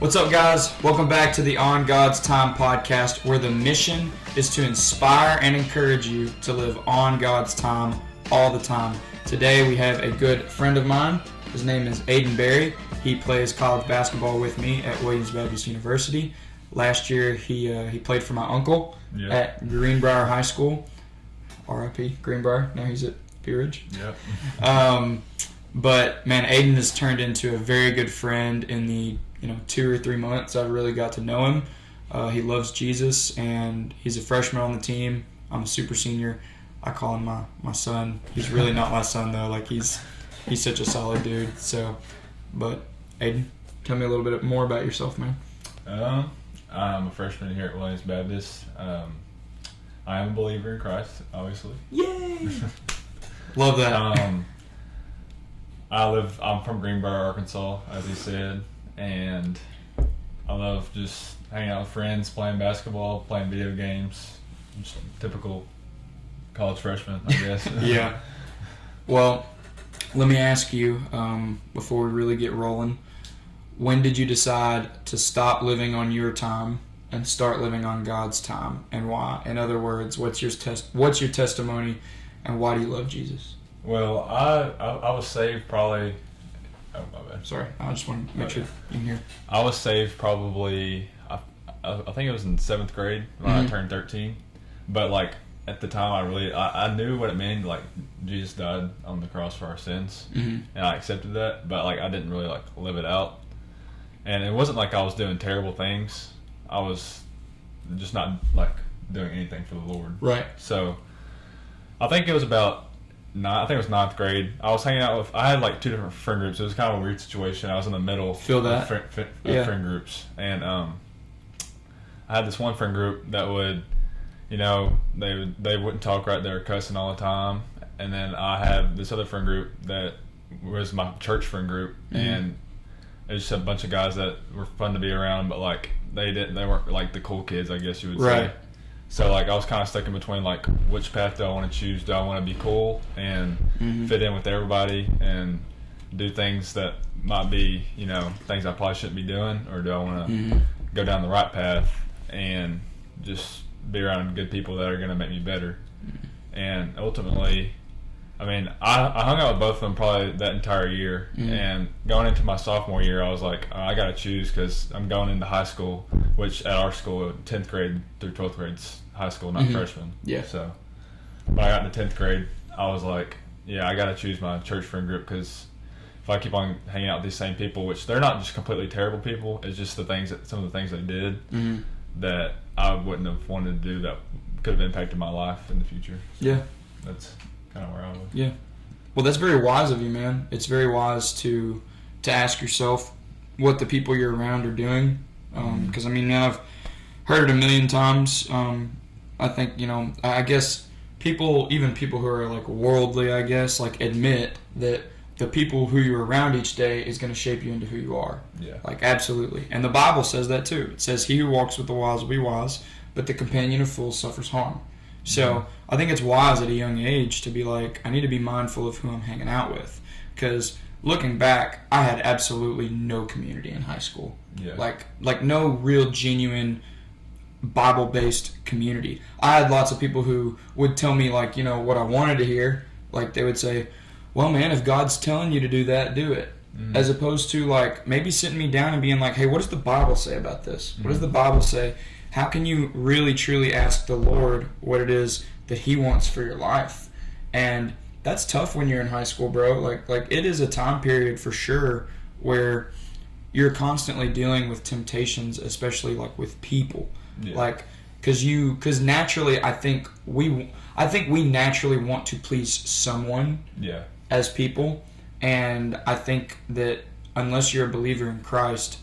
What's up, guys? Welcome back to the On God's Time podcast, where the mission is to inspire and encourage you to live on God's time all the time. Today we have a good friend of mine. His name is Aidan Berry. He plays college basketball with me at Williams Baptist University. Last year he played for my uncle at Greenbrier High School. R.I.P. Greenbrier. Now he's at Peerage. But man, Aidan has turned into a very good friend in the 2 or 3 months I've really got to know him. He loves Jesus, and he's a freshman on the team. I'm a super senior. I call him my son. He's really not my son though. Like he's such a solid dude. But Aidan, tell me a little bit more about yourself, man. I'm a freshman here at Williams Baptist. I am a believer in Christ, obviously. Yay! Love that. I'm from Greenbrier, Arkansas, as he said, and I love just hanging out with friends, playing basketball, playing video games. Just a typical college freshman, I guess. Yeah. Well, let me ask you, before we really get rolling, when did you decide to stop living on your time and start living on God's time, and why? In other words, what's your testimony, and why do you love Jesus? Well, I was saved probably. Oh, my bad. Sorry, I just want to make sure you can hear. I was saved probably. I think it was in 7th grade when I turned 13. But like at the time, I knew what it meant. Like Jesus died on the cross for our sins, and I accepted that. But like I didn't really like live it out, and it wasn't like I was doing terrible things. I was just not like doing anything for the Lord. Right. So I think it was about. I think it was 9th grade. I was hanging out with. I had like 2 different friend groups. It was kind of a weird situation. I was in the middle. Feel that? Friend groups, and I had this one friend group that would, they wouldn't talk right. They were cussing all the time. And then I had this other friend group that was my church friend group, and it was just a bunch of guys that were fun to be around, but like they weren't like the cool kids, I guess you would say. So like I was kind of stuck in between like which path do I want to choose? Do I want to be cool and fit in with everybody and do things that might be things I probably shouldn't be doing, or do I want to go down the right path and just be around good people that are going to make me better? And ultimately, I mean, I hung out with both of them probably that entire year, and going into my sophomore year, I was like, I got to choose because I'm going into high school, which at our school, 10th grade through 12th grade's high school, not freshman. Yeah. So when I got into 10th grade, I was like, I got to choose my church friend group, because if I keep on hanging out with these same people, which they're not just completely terrible people, it's just some of the things they did that I wouldn't have wanted to do that could have impacted my life in the future. So yeah. That's kind of where I was. Yeah. Well, that's very wise of you, man. It's very wise to ask yourself what the people you're around are doing. Because, I've heard it a million times. I think, I guess even people who are like worldly, I guess, like admit that the people who you're around each day is going to shape you into who you are. Yeah. Like, absolutely. And the Bible says that too. It says, he who walks with the wise will be wise, but the companion of fools suffers harm. So I think it's wise at a young age to be like, I need to be mindful of who I'm hanging out with. Because looking back, I had absolutely no community in high school. Yeah. Like no real genuine Bible-based community. I had lots of people who would tell me like, what I wanted to hear. Like they would say, well, man, if God's telling you to do that, do it. As opposed to like maybe sitting me down and being like, hey, what does the Bible say about this? What does the Bible say? How can you really truly ask the Lord what it is that he wants for your life? And that's tough when you're in high school, bro. Like it is a time period for sure where you're constantly dealing with temptations, especially like with people. Yeah. Like because naturally I think we naturally want to please someone as people. And I think that unless you're a believer in Christ,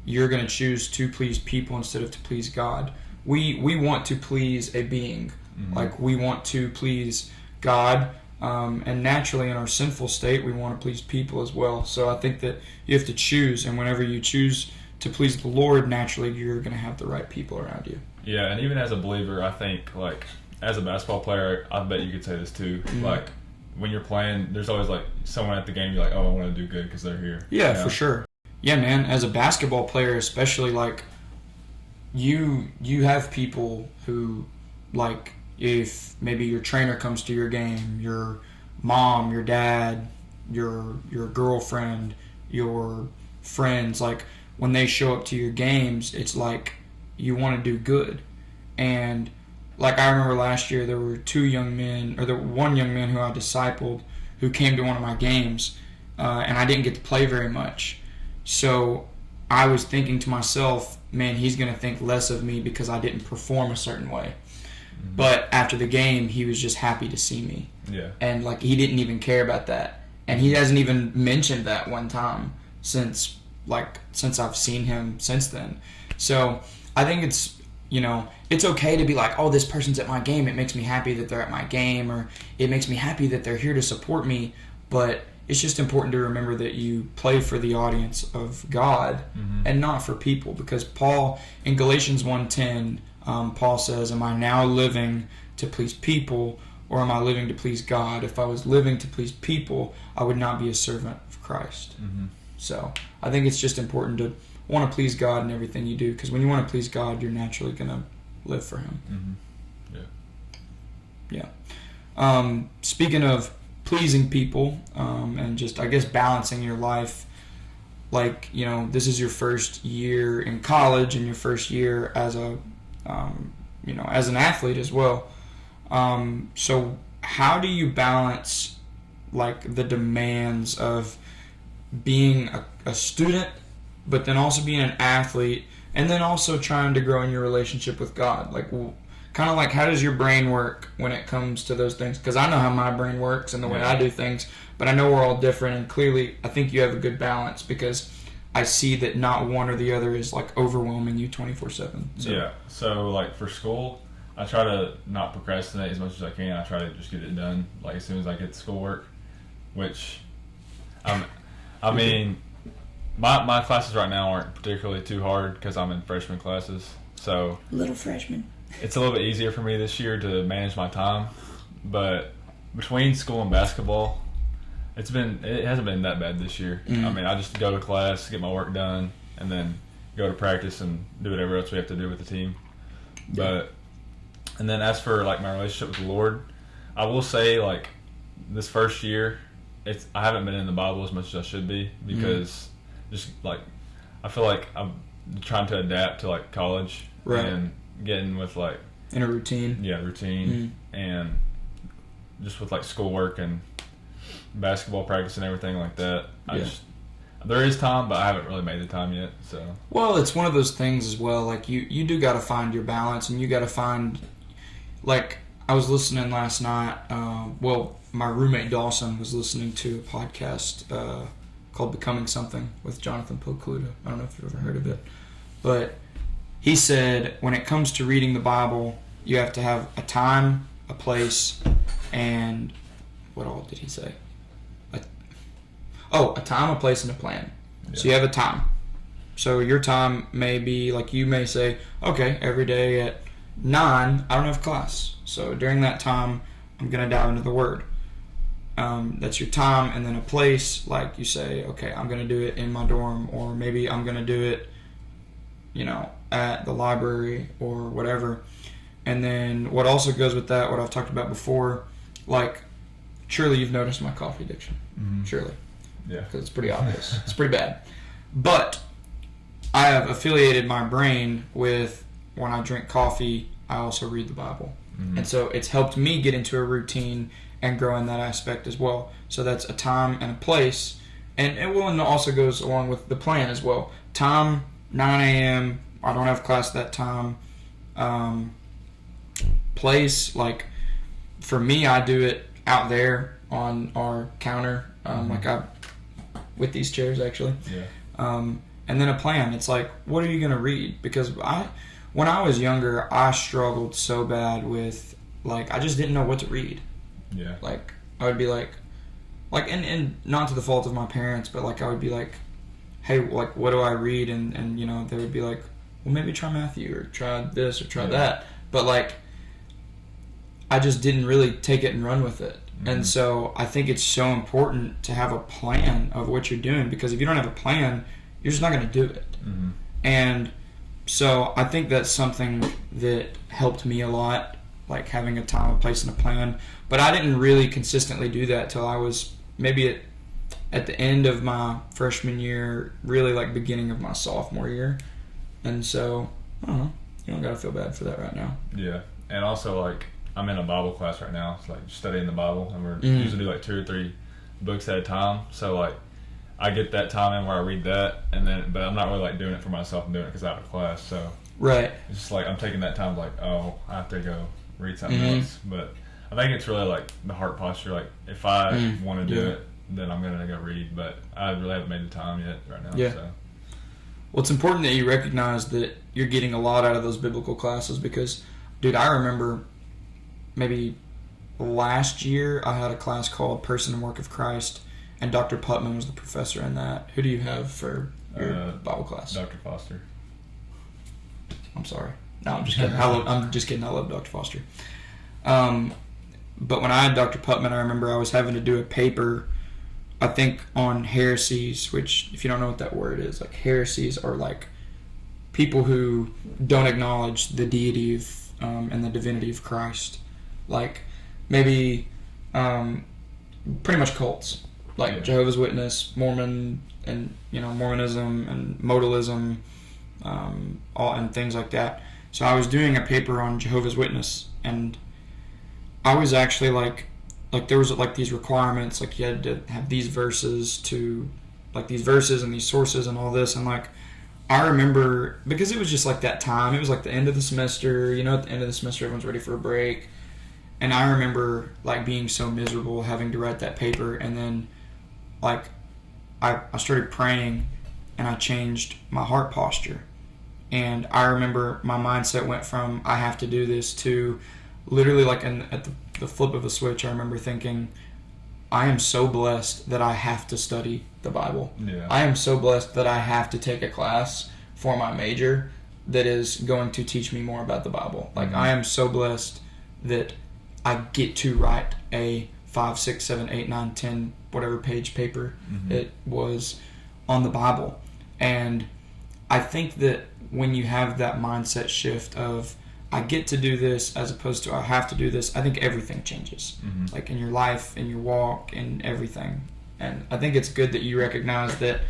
you're going to choose to please people instead of to please God. We want to please a being. Like we want to please God. And naturally in our sinful state, we want to please people as well. So I think that you have to choose. And whenever you choose to please the Lord, naturally you're going to have the right people around you. Yeah, and even as a believer, I think like as a basketball player, I bet you could say this too. Like when you're playing, there's always like someone at the game you're like, oh, I want to do good because they're here. Yeah, for sure. yeah, man, as a basketball player especially, like, you have people who, like, if maybe your trainer comes to your game, your mom, your dad, your girlfriend, your friends, like, when they show up to your games, it's like you want to do good. And like, I remember last year there were one young man who I discipled who came to one of my games, and I didn't get to play very much. So I was thinking to myself, man, he's going to think less of me because I didn't perform a certain way. Mm-hmm. But after the game, he was just happy to see me. Yeah. And like, he didn't even care about that. And he hasn't even mentioned that one time since I've seen him since then. So I think it's, it's okay to be like, oh, this person's at my game. It makes me happy that they're at my game, or it makes me happy that they're here to support me. But it's just important to remember that you play for the audience of God, mm-hmm. and not for people. Because Paul, in Galatians 1:10, Paul says, am I now living to please people, or am I living to please God? If I was living to please people, I would not be a servant of Christ. Mm-hmm. So I think it's just important to want to please God in everything you do, because when you want to please God, you're naturally going to live for Him. Mm-hmm. Yeah. Speaking of pleasing people, and just, I guess, balancing your life, like, this is your first year in college and your first year as as an athlete as well. So how do you balance, like, the demands of being a student, but then also being an athlete, and then also trying to grow in your relationship with God? Like, kind of like, how does your brain work when it comes to those things? Because I know how my brain works and the way I do things, but I know we're all different, and clearly I think you have a good balance, because I see that not one or the other is, like, overwhelming you 24/7. So. Yeah, so, like, for school, I try to not procrastinate as much as I can. I try to just get it done, like, as soon as I get to schoolwork, which, I mean, my classes right now aren't particularly too hard because I'm in freshman classes. So little freshman. It's a little bit easier for me this year to manage my time. But between school and basketball, it hasn't been that bad this year. Mm-hmm. I mean, I just go to class, get my work done, and then go to practice and do whatever else we have to do with the team. And then as for, like, my relationship with the Lord, I will say, like, this first year, I haven't been in the Bible as much as I should be, because just, like, I feel like I'm trying to adapt to, like, college, right, and getting with, like, in a routine. Yeah, routine, and just with, like, schoolwork and basketball practice and everything like that. There is time, but I haven't really made the time yet. So, well, it's one of those things as well. Like, you do got to find your balance, and you got to find, like, I was listening last night. My roommate Dawson was listening to a podcast called Becoming Something with Jonathan Pokluda. I don't know if you've ever heard of it. But he said, when it comes to reading the Bible, you have to have a time, a place, and what all did he say? A time, a place, and a plan. Yeah. So you have a time. So your time may be, like, you may say, okay, every day at 9, I don't have class. So during that time, I'm going to dive into the Word. That's your time. And then a place, like, you say, okay, I'm going to do it in my dorm, or maybe I'm going to do it, at the library or whatever. And then what also goes with that, what I've talked about before, like, surely you've noticed my coffee addiction. Mm-hmm. Surely. Yeah. Because it's pretty obvious. It's pretty bad. But I have affiliated my brain with, when I drink coffee, I also read the Bible. Mm-hmm. And so it's helped me get into a routine and grow in that aspect as well. So that's a time and a place. And it also goes along with the plan as well. Time, 9 a.m., I don't have class that time. Place, like, for me, I do it out there on our counter, with these chairs, actually. Yeah. And then a plan. It's like, what are you going to read? Because when I was younger, I struggled so bad with, like, I just didn't know what to read. Yeah. Like, I would be like, and not to the fault of my parents, but, like, I would be like, hey, like, what do I read? And they would be like, well, maybe try Matthew, or try this, or try that. But, like, I just didn't really take it and run with it. Mm-hmm. And so I think it's so important to have a plan of what you're doing, because if you don't have a plan, you're just not going to do it. Mm-hmm. And so I think that's something that helped me a lot, like having a time, a place, and a plan. But I didn't really consistently do that till I was maybe at the end of my freshman year, really like beginning of my sophomore year. And so, I don't know. You don't got to feel bad for that right now. Yeah. And also, like, I'm in a Bible class right now. It's like studying the Bible. And we're usually do like 2 or 3 books at a time. So, like, I get that time in where I read that. But I'm not really, like, doing it for myself. I'm doing it because I have a class. So, right. It's just like I'm taking that time, like, oh, I have to go read something else. But I think it's really, like, the heart posture. Like, if I want to do it, then I'm going to go read. But I really haven't made the time yet right now. Yeah. So. Well, it's important that you recognize that you're getting a lot out of those biblical classes because, dude, I remember maybe last year I had a class called Person and Work of Christ, and Dr. Putman was the professor in that. Who do you have for your Bible class? Dr. Foster. I'm sorry. No, I'm just kidding. I'm just kidding. I love Dr. Foster. But when I had Dr. Putman, I remember I was having to do a paper, I think, on heresies, which, if you don't know what that word is, like heresies are like people who don't acknowledge the deity of and the divinity of Christ. Like maybe pretty much cults, like Jehovah's Witness, Mormon, and Mormonism and modalism, all and things like that. So I was doing a paper on Jehovah's Witness, and I was actually like there was like these requirements, like you had to have these verses and these sources and all this, and like I remember, because it was just like that time, it was like the end of the semester, at the end of the semester everyone's ready for a break, and I remember like being so miserable having to write that paper, and then like I started praying and I changed my heart posture, and I remember my mindset went from I have to do this to literally like at the flip of a switch. I remember thinking, I am so blessed that I have to study the Bible. Yeah. I am so blessed that I have to take a class for my major that is going to teach me more about the Bible. Like, I am so blessed that I get to write a 5, 6, 7, 8, 9, 10, whatever page paper it was on the Bible. And I think that when you have that mindset shift of I get to do this as opposed to I have to do this, I think everything changes. Like in your life, in your walk, in everything. And I think it's good that you recognize that,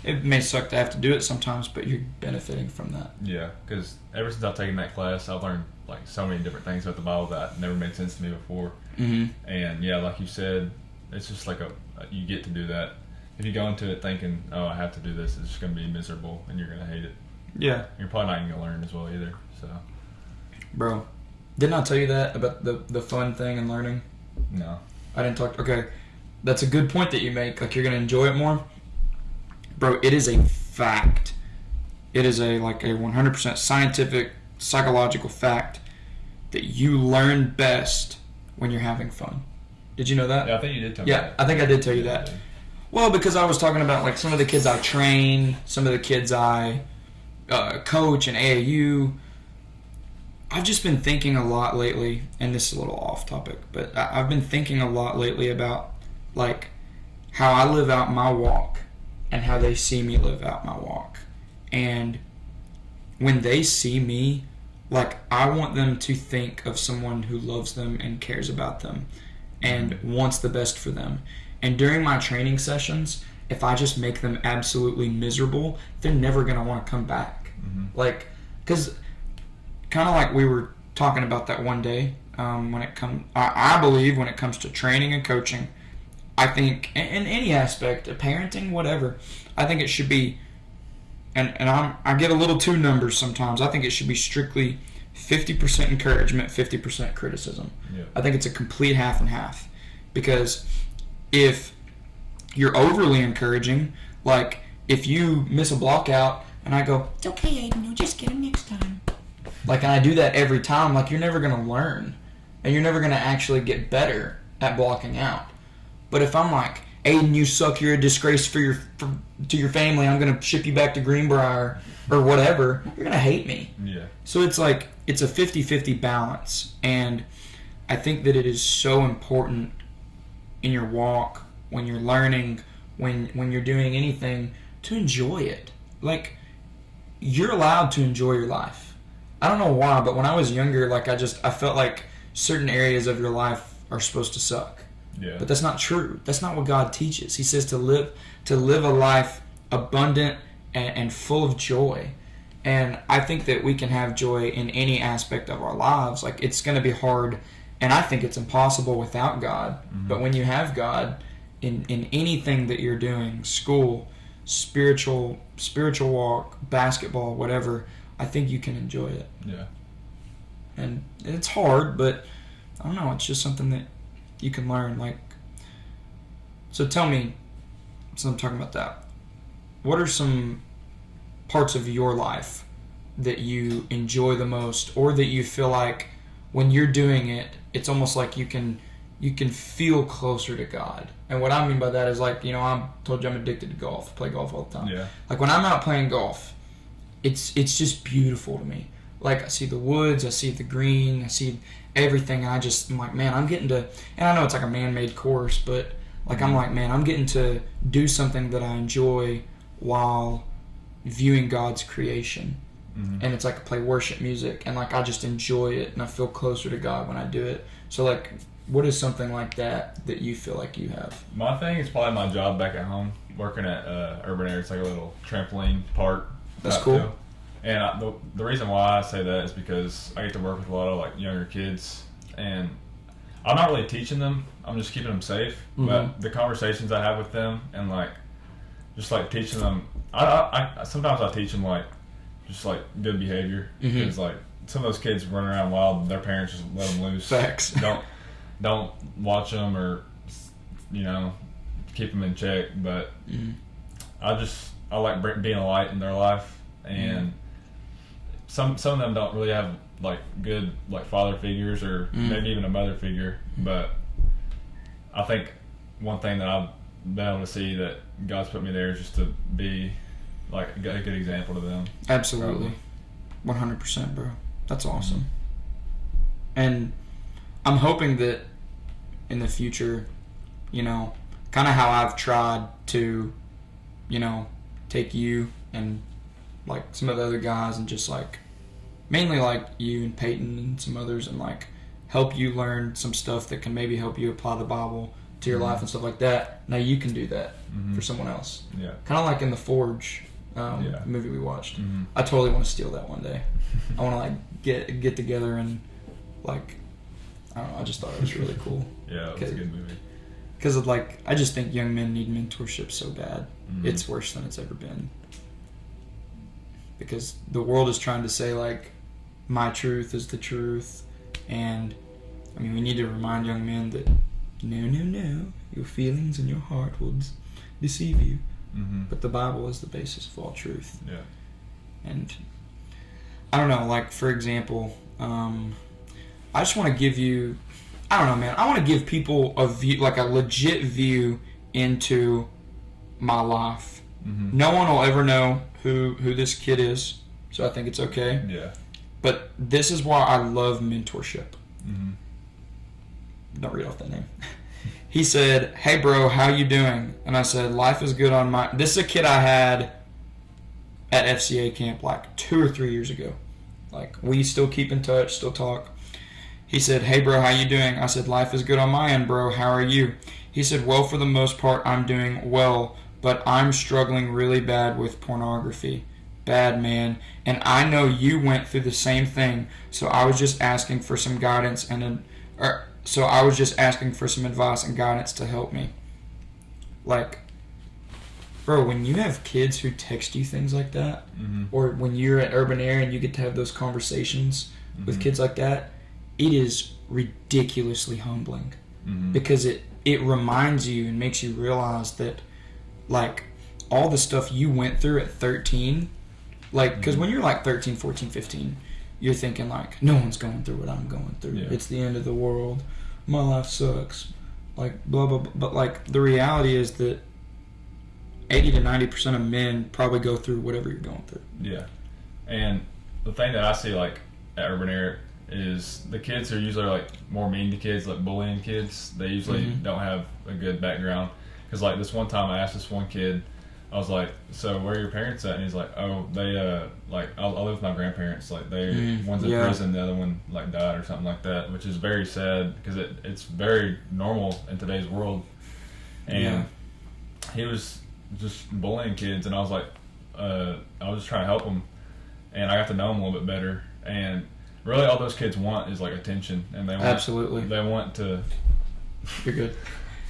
it may suck to have to do it sometimes, but you're benefiting from that. Yeah, because ever since I've taken that class, I've learned like so many different things about the Bible that never made sense to me before. And yeah, like you said, it's just like you get to do that. If you go into it thinking, oh, I have to do this, it's just going to be miserable and you're going to hate it. Yeah. You're probably not going to learn as well either. So, bro, didn't I tell you that about the fun thing and learning? No. I didn't talk. Okay, that's a good point that you make. Like, you're going to enjoy it more. Bro, it is a fact. It is a 100% scientific, psychological fact that you learn best when you're having fun. Did you know that? Yeah, I think you did tell me that. Yeah, I think I did tell you that. Well, because I was talking about like some of the kids I train, some of the kids I coach in AAU. I've just been thinking a lot lately, and this is a little off topic, but I've been thinking a lot lately about like how I live out my walk and how they see me live out my walk. And when they see me, like, I want them to think of someone who loves them and cares about them and wants the best for them. And during my training sessions, if I just make them absolutely miserable, they're never going to want to come back. Like, because kind of like we were talking about that one day, I believe when it comes to training and coaching, I think in any aspect of parenting, whatever, I think it should be, and I get a little too numbers sometimes. I think it should be strictly 50% encouragement, 50% criticism. Yeah. I think it's a complete half and half, because if you're overly encouraging, like if you miss a block out and I go, it's okay, Aidan, you'll just get him next time. Like, and I do that every time, like, you're never going to learn and you're never going to actually get better at blocking out. But if I'm like, Aidan, you suck, you're a disgrace to your family, I'm going to ship you back to Greenbrier or whatever, you're going to hate me. Yeah. So it's like, it's a 50-50 balance. And I think that it is so important in your walk, when you're learning, when you're doing anything, to enjoy it. Like, you're allowed to enjoy your life. I don't know why, but when I was younger, like, I felt like certain areas of your life are supposed to suck. Yeah. But that's not true. That's not what God teaches. He says to live a life abundant and full of joy. And I think that we can have joy in any aspect of our lives. Like, it's going to be hard, and I think it's impossible without God. Mm-hmm. But when you have God in anything that you're doing, school, spiritual walk, basketball, whatever, I think you can enjoy it. Yeah. And it's hard, but I don't know, it's just something that you can learn. Like, so tell me, so I'm talking about that, what are some parts of your life that you enjoy the most, or that you feel like when you're doing it, it's almost like you can feel closer to God? And what I mean by that is, like, I told you I'm addicted to golf. I play golf all the time. Yeah. Like, when I'm out playing golf, it's just beautiful to me. Like, I see the woods, I see the green, I see everything, and I'm like, man, I'm getting to, and I know it's like a man-made course, but like, I'm like, man, I'm getting to do something that I enjoy while viewing God's creation. Mm-hmm. And it's like I play worship music, and like I just enjoy it, and I feel closer to God when I do it. So, like, what is something like that you feel like you have? My thing is probably my job back at home, working at Urban Air. It's like a little trampoline park. That's cool. Deal. And the reason why I say that is because I get to work with a lot of like younger kids, and I'm not really teaching them. I'm just keeping them safe. Mm-hmm. But the conversations I have with them, and like just like teaching them, I sometimes I teach them like just like good behavior, because like some of those kids run around wild, their parents just let them loose. Facts. Don't watch them, or keep them in check. But I like being a light in their life, and some of them don't really have like good like father figures, or maybe even a mother figure. But I think one thing that I've been able to see that God's put me there is just to be like a good example to them. Absolutely. 100%, bro. That's awesome. And I'm hoping that in the future, kind of how I've tried to, take you and like some of the other guys, and just like mainly like you and Peyton and some others, and like help you learn some stuff that can maybe help you apply the Bible to your life and stuff like that. Now you can do that for someone else. Yeah. Kind of like in The Forge, movie we watched. I totally want to steal that one day. I want to like get together and like, I don't know, I just thought it was really cool. Yeah, it was a good movie. Because like, I just think young men need mentorship so bad. It's worse than it's ever been. Because the world is trying to say like, my truth is the truth, and I mean, we need to remind young men that no, your feelings and your heart will deceive you. But the Bible is the basis of all truth. Yeah. And I don't know, like, for example, I just want to give you, I don't know, man, I want to give people a view, like a legit view into my life. No one will ever know who this kid is, so I think it's okay. Yeah. But this is why I love mentorship. Don't read off that name. He said, "Hey bro, how you doing?" And I said, "Life is good on my..." This is a kid I had at FCA camp like 2 or 3 years ago. Like, we still keep in touch, still talk. He said, "Hey bro, how you doing?" I said, "Life is good on my end, bro. How are you?" He said, "Well, for the most part, I'm doing well, but I'm struggling really bad with pornography. Bad, man. And I know you went through the same thing, so I was just asking for some guidance so I was just asking for some advice and guidance to help me." Like, bro, when you have kids who text you things like that, or when you're at Urban Air and you get to have those conversations with kids like that, it is ridiculously humbling. Because it reminds you and makes you realize that, like, all the stuff you went through at 13, like, because when you're like 13, 14, 15, you're thinking like, no one's going through what I'm going through. Yeah. It's the end of the world. My life sucks. Like, blah, blah, blah. But, like, the reality is that 80 to 90% of men probably go through whatever you're going through. Yeah. And the thing that I see, like, at Urban Air is the kids are usually, like, more mean to kids, like bullying kids. They usually don't have a good background. Because, like, this one time I asked this one kid, I was like, so where are your parents at? And he's like, oh, they like I live with my grandparents. Like one's in prison, the other one like died or something like that, which is very sad because it's very normal in today's world. And he was just bullying kids, and I was like, I was just trying to help him, and I got to know him a little bit better. And really, all those kids want is like attention, and they want, absolutely, they want to. You're good.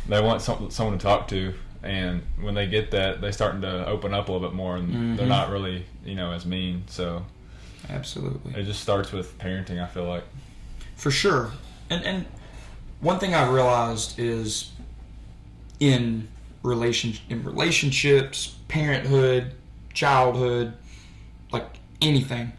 They want someone to talk to. And when they get that, they're starting to open up a little bit more, and they're not really, as mean. So, absolutely, it just starts with parenting, I feel like. For sure. And one thing I've realized is in relationships, parenthood, childhood, like anything,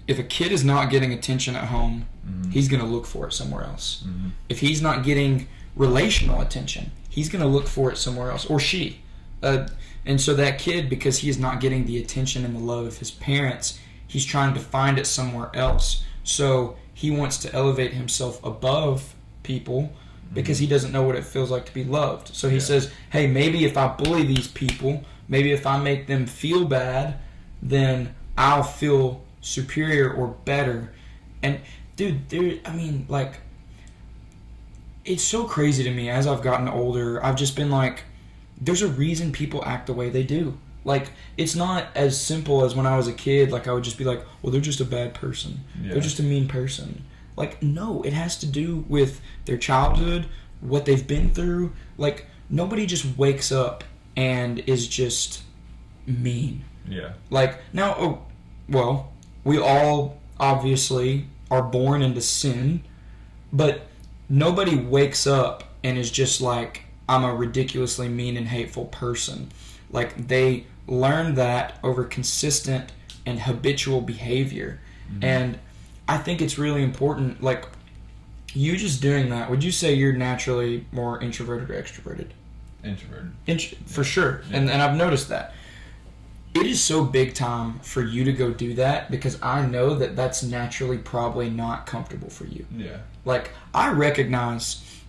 if a kid is not getting attention at home, he's going to look for it somewhere else. If he's not getting relational attention, he's going to look for it somewhere else, or she. And so that kid, because he is not getting the attention and the love of his parents, he's trying to find it somewhere else. So he wants to elevate himself above people because he doesn't know what it feels like to be loved. So he says, hey, maybe if I bully these people, maybe if I make them feel bad, then I'll feel superior or better. And dude, it's so crazy to me as I've gotten older. I've just been like, there's a reason people act the way they do. Like, it's not as simple as when I was a kid. Like, I would just be like, well, they're just a bad person. They're just a mean person. Like, no, it has to do with their childhood, what they've been through. Like, nobody just wakes up and is just mean. Yeah. Like, now, we all obviously are born into sin, but nobody wakes up and is just like, I'm a ridiculously mean and hateful person. Like, they learn that over consistent and habitual behavior. And I think it's really important, like, you just doing that, would you say you're naturally more introverted or extroverted? Introverted. For sure. Yeah. And I've noticed that. It is so big time for you to go do that because I know that that's naturally probably not comfortable for you. Yeah. Like, I recognize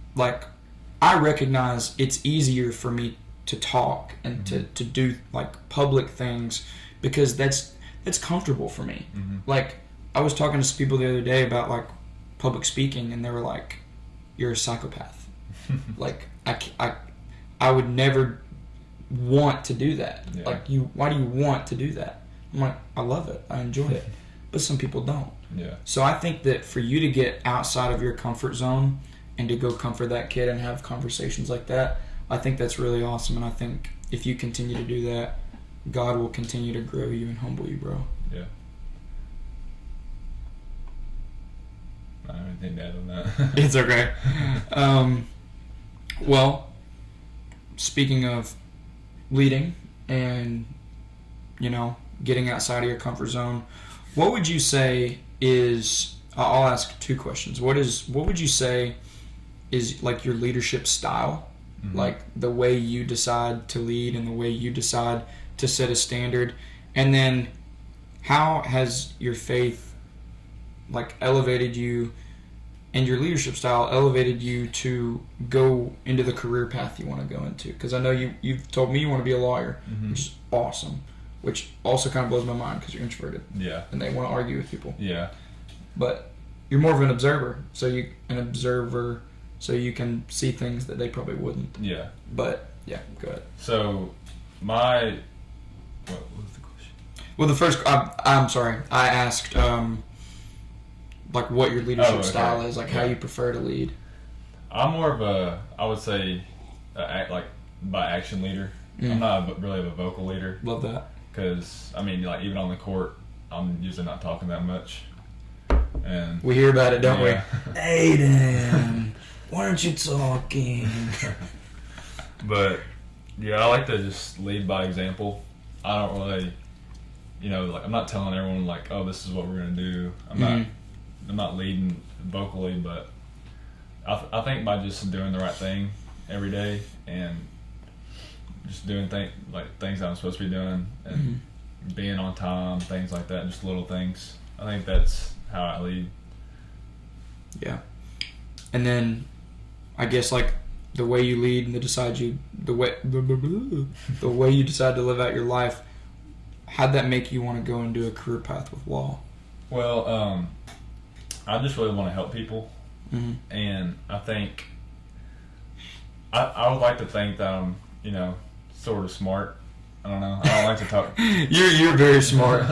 it's easier for me to talk and to do, like, public things because that's comfortable for me. Like, I was talking to some people the other day about, like, public speaking, and they were like, you're a psychopath. Like, I would never want to do that. Yeah. Like, why do you want to do that? I'm like, I love it. I enjoy it. But some people don't. Yeah. So I think that for you to get outside of your comfort zone and to go comfort that kid and have conversations like that, I think that's really awesome. And I think if you continue to do that, God will continue to grow you and humble you, bro. Yeah. I don't have anything to add on that. It's okay. Well, speaking of leading and, getting outside of your comfort zone, what would you say is, I'll ask two questions. What would you say is, like, your leadership style? Like, the way you decide to lead and the way you decide to set a standard? And then how has your faith, like, elevated you, and your leadership style elevated you to go into the career path you want to go into? Because I know you've told me you want to be a lawyer, which is awesome, which also kind of blows my mind because you're introverted. Yeah. And they want to argue with people. Yeah. But you're more of an observer, so you can see things that they probably wouldn't. Yeah. But, yeah, go ahead. So, what was the question? Well, the first, I'm sorry, I asked, like, what your leadership style is, like, how you prefer to lead. I'm more of a, I would say, by action leader. I'm not really of a vocal leader. Love that. Because, like, even on the court, I'm usually not talking that much. And we hear about it, don't we? Aidan, why aren't you talking? But, yeah, I like to just lead by example. I don't really, like, I'm not telling everyone, like, oh, this is what we're going to do. I'm not leading vocally, but I think by just doing the right thing every day and just doing things that I'm supposed to be doing and being on time, things like that, just little things. I think that's how I lead. Yeah. And then I guess, like, the way you lead and the way you decide to live out your life, how'd that make you want to go and do a career path with law? Well, I just really want to help people, Mm-hmm. and I think I would like to think that I'm, sort of smart. I don't know. I don't like to talk. You're very smart.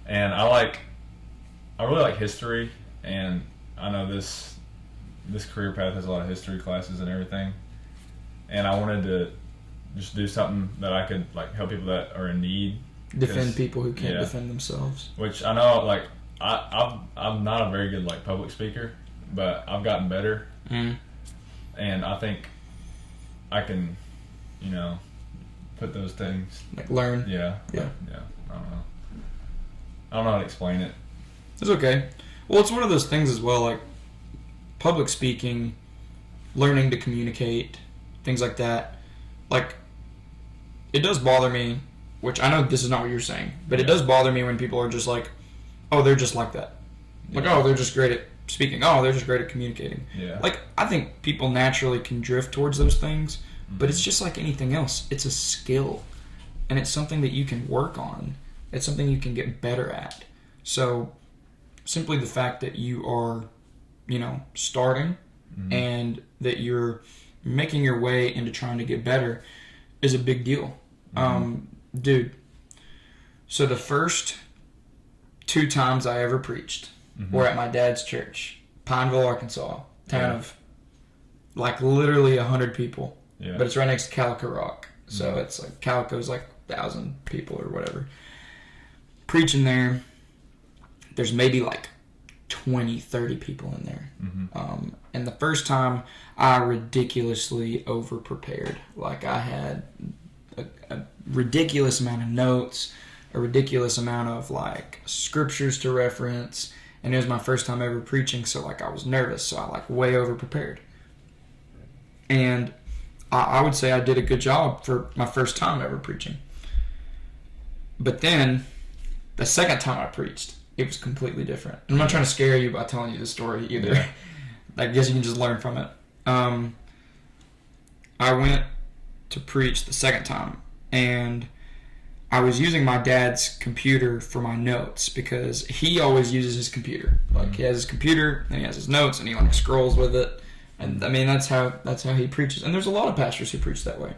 And I really like history, and I know this career path has a lot of history classes and everything. And I wanted to just do something that I could like help people that are in need. Defend people who can't defend themselves. Which I know, like I'm not a very good like public speaker, but I've gotten better, and I think I can, put those things like learn. Yeah. I don't know. I don't know how to explain it. It's okay. Well, it's one of those things as well, like public speaking, learning to communicate, things like that. Like, it does bother me, which I know this is not what you're saying, but it does bother me when people are just like, oh, they're just like that. Like, oh, they're just great at speaking. Oh, they're just great at communicating. Yeah. Like, I think people naturally can drift towards those things, but it's just like anything else. It's a skill, and it's something that you can work on. It's something you can get better at. So, simply the fact that you are, starting and that you're making your way into trying to get better is a big deal. Dude, so the first 2 times I ever preached were at my dad's church, Pineville, Arkansas, town of like literally 100 people. Yeah. But it's right next to Calico Rock. So it's like Calico's like 1,000 people or whatever. Preaching there, there's maybe like 20, 30 people in there. And the first time I ridiculously over-prepared. Like I had a ridiculous amount of notes, a ridiculous amount of like scriptures to reference, and it was my first time ever preaching, so like I was nervous, so I like way over-prepared. And I would say I did a good job for my first time ever preaching. But then, the second time I preached, it was completely different. I'm not trying to scare you by telling you the story either. Yeah. I guess you can just learn from it. I went to preach the second time, and I was using my dad's computer for my notes because he always uses his computer. Like he has his computer and he has his notes and he like scrolls with it. And I mean that's how he preaches. And there's a lot of pastors who preach that way.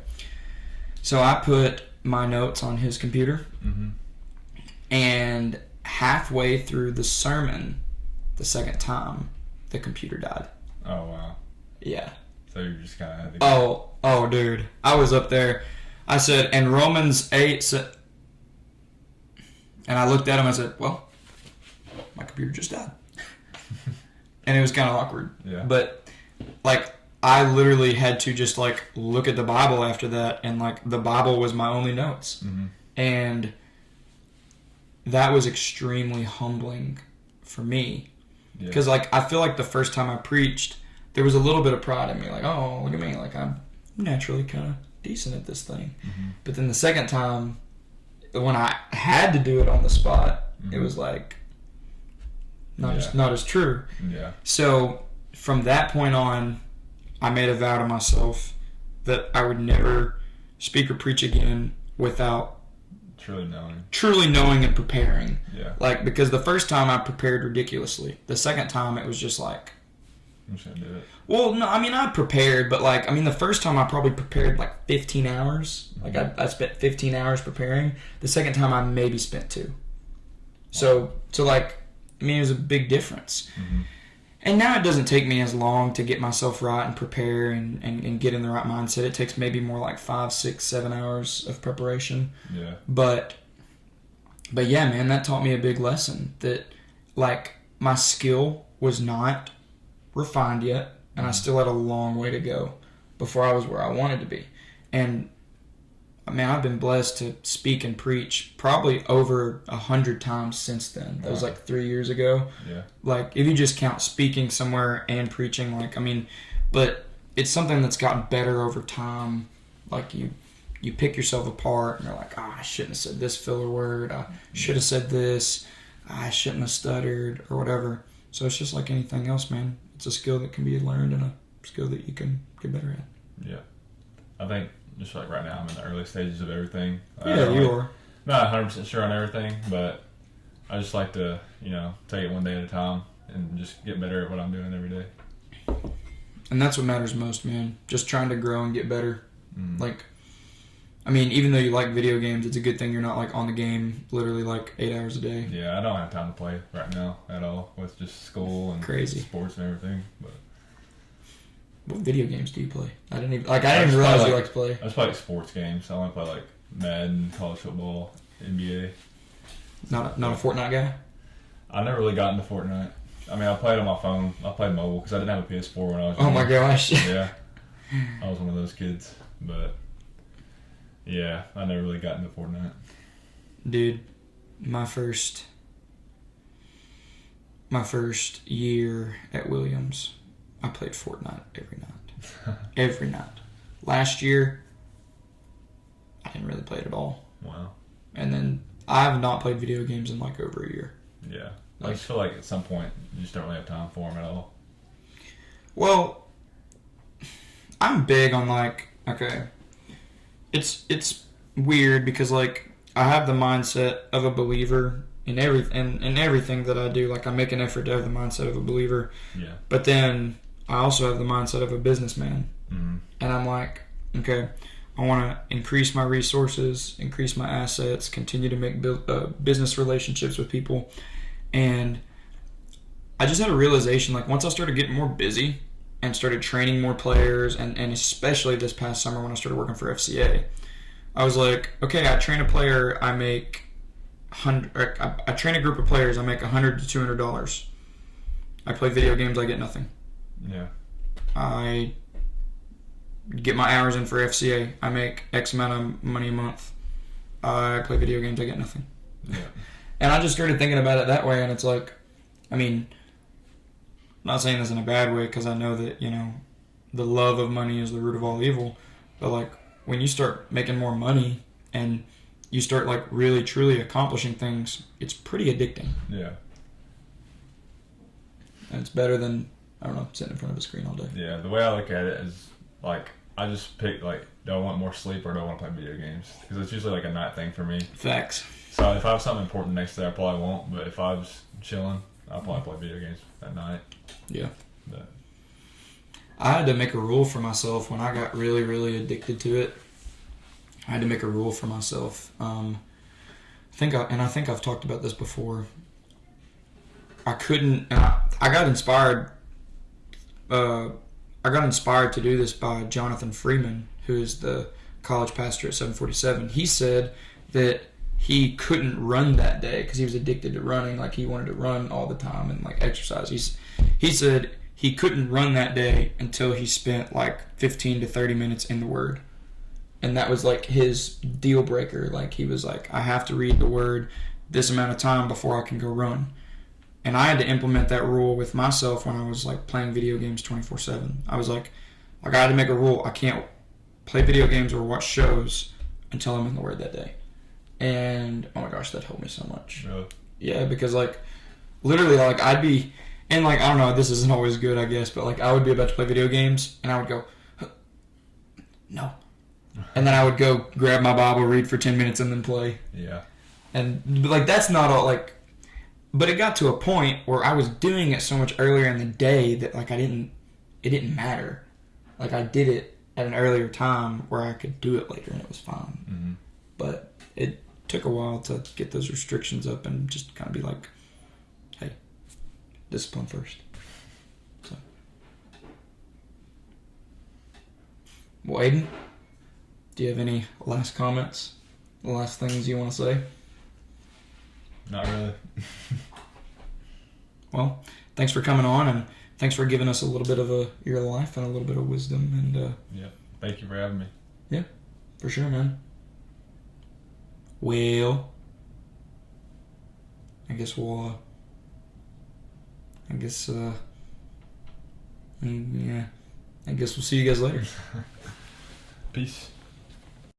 So I put my notes on his computer, and halfway through the sermon, the second time, the computer died. Oh wow. Yeah. So you just kind of had to go. Oh, dude. I was up there. I said, and Romans 8 and I looked at him and I said, well, my computer just died. And it was kind of awkward. Yeah. But, like, I literally had to just, like, look at the Bible after that, and, like, the Bible was my only notes. And that was extremely humbling for me. Because, like, I feel like the first time I preached, there was a little bit of pride in me. Like, oh, look at me. Like, I'm naturally kind of decent at this thing. But then the second time, when I had to do it on the spot, it was like not as true. Yeah. So from that point on, I made a vow to myself that I would never speak or preach again without truly knowing and preparing. Yeah. Like, because the first time I prepared ridiculously. The second time it was just like, I'm just gonna do it. Well, no, I mean, I prepared, but like, I mean, the first time I probably prepared like 15 hours. Like, I spent 15 hours preparing. The second time I maybe spent 2. So like, I mean, it was a big difference. And now it doesn't take me as long to get myself right and prepare and get in the right mindset. It takes maybe more like 5, 6, 7 hours of preparation. Yeah. But yeah, man, that taught me a big lesson that like my skill was not refined yet, and I still had a long way to go before I was where I wanted to be. And man, I've been blessed to speak and preach probably over 100 times since then. That was like 3 years ago. Yeah. Like, if you just count speaking somewhere and preaching, like, I mean, but it's something that's gotten better over time. Like, you pick yourself apart and you're like, I shouldn't have said this filler word. I should have said this. I shouldn't have stuttered or whatever. So it's just like anything else, man. It's a skill that can be learned in skill that you can get better at. Yeah. I think just like right now, I'm in the early stages of everything. Yeah, you are. Not 100% sure on everything, but I just like to, take it one day at a time and just get better at what I'm doing every day. And that's what matters most, man. Just trying to grow and get better. Mm. Like, I mean, even though you like video games, it's a good thing you're not like on the game literally like 8 hours a day. Yeah, I don't have time to play right now at all with just school and Crazy sports and everything. But what video games do you play? I didn't even realize you like to play. I just play like sports games. I want to play like Madden, college football, NBA. Not a Fortnite guy? I never really got into Fortnite. I mean, I played on my phone. I played mobile because I didn't have a PS4 when I was Oh my gosh. Yeah. I was one of those kids. But, yeah, I never really got into Fortnite. Dude, my first year at Williams, I played Fortnite every night. Every night. Last year, I didn't really play it at all. Wow. And then I have not played video games in like over a year. Yeah. I just feel like at some point you just don't really have time for them at all. Well, I'm big on like, okay, it's weird because like I have the mindset of a believer in everything that I do. Like I make an effort to have the mindset of a believer. Yeah. But then I also have the mindset of a businessman. Mm-hmm. And I'm like, okay, I want to increase my resources, increase my assets, continue to make business relationships with people. And I just had a realization, like once I started getting more busy and started training more players, and especially this past summer when I started working for FCA, I was like, okay, I train a player, I make I train a group of players, I make $100 to $200. I play video games, I get nothing. Yeah. I get my hours in for FCA, I make X amount of money a month. I play video games, I get nothing. Yeah. And I just started thinking about it that way, and it's like, I mean, I'm not saying this in a bad way because I know that, the love of money is the root of all evil, but like when you start making more money and you start like really truly accomplishing things, it's pretty addicting. Yeah. And it's better than, I don't know, sitting in front of a screen all day. Yeah, the way I look at it is like I just pick like, do I want more sleep or do I want to play video games? Because it's usually like a night thing for me. Facts. So if I have something important the next day, I probably won't. But if I was chilling, I'll probably play video games at night. Yeah. But I had to make a rule for myself when I got really, really addicted to it. I had to make a rule for myself. I think I've talked about this before. I couldn't. I got inspired. I got inspired to do this by Jonathan Freeman, who is the college pastor at 747. He said that he couldn't run that day because he was addicted to running. Like he wanted to run all the time and like exercise. He said he couldn't run that day until he spent like 15 to 30 minutes in the Word. And that was like his deal breaker. Like he was like, I have to read the Word this amount of time before I can go run. And I had to implement that rule with myself when I was like playing video games 24/7. I was like I had to make a rule. I can't play video games or watch shows until I'm in the Word that day. And oh my gosh, that helped me so much. really? Yeah, because like literally like I'd be, and like I don't know, this isn't always good I guess, but like I would be about to play video games and I would go, no. And then I would go grab my Bible, read for 10 minutes and then play. Yeah. But like that's not all like, but it got to a point where I was doing it so much earlier in the day that like it didn't matter. Like I did it at an earlier time where I could do it later and it was fine. Mm-hmm. But it took a while to get those restrictions up and just kind of be like, hey, discipline first. So, well, Aidan, do you have any last comments? Last things you want to say? Not really. Well, thanks for coming on and thanks for giving us a little bit of your life and a little bit of wisdom. And Yeah. Thank you for having me. Yeah, for sure, man. Well, I guess we'll, yeah, I guess we'll see you guys later. Peace.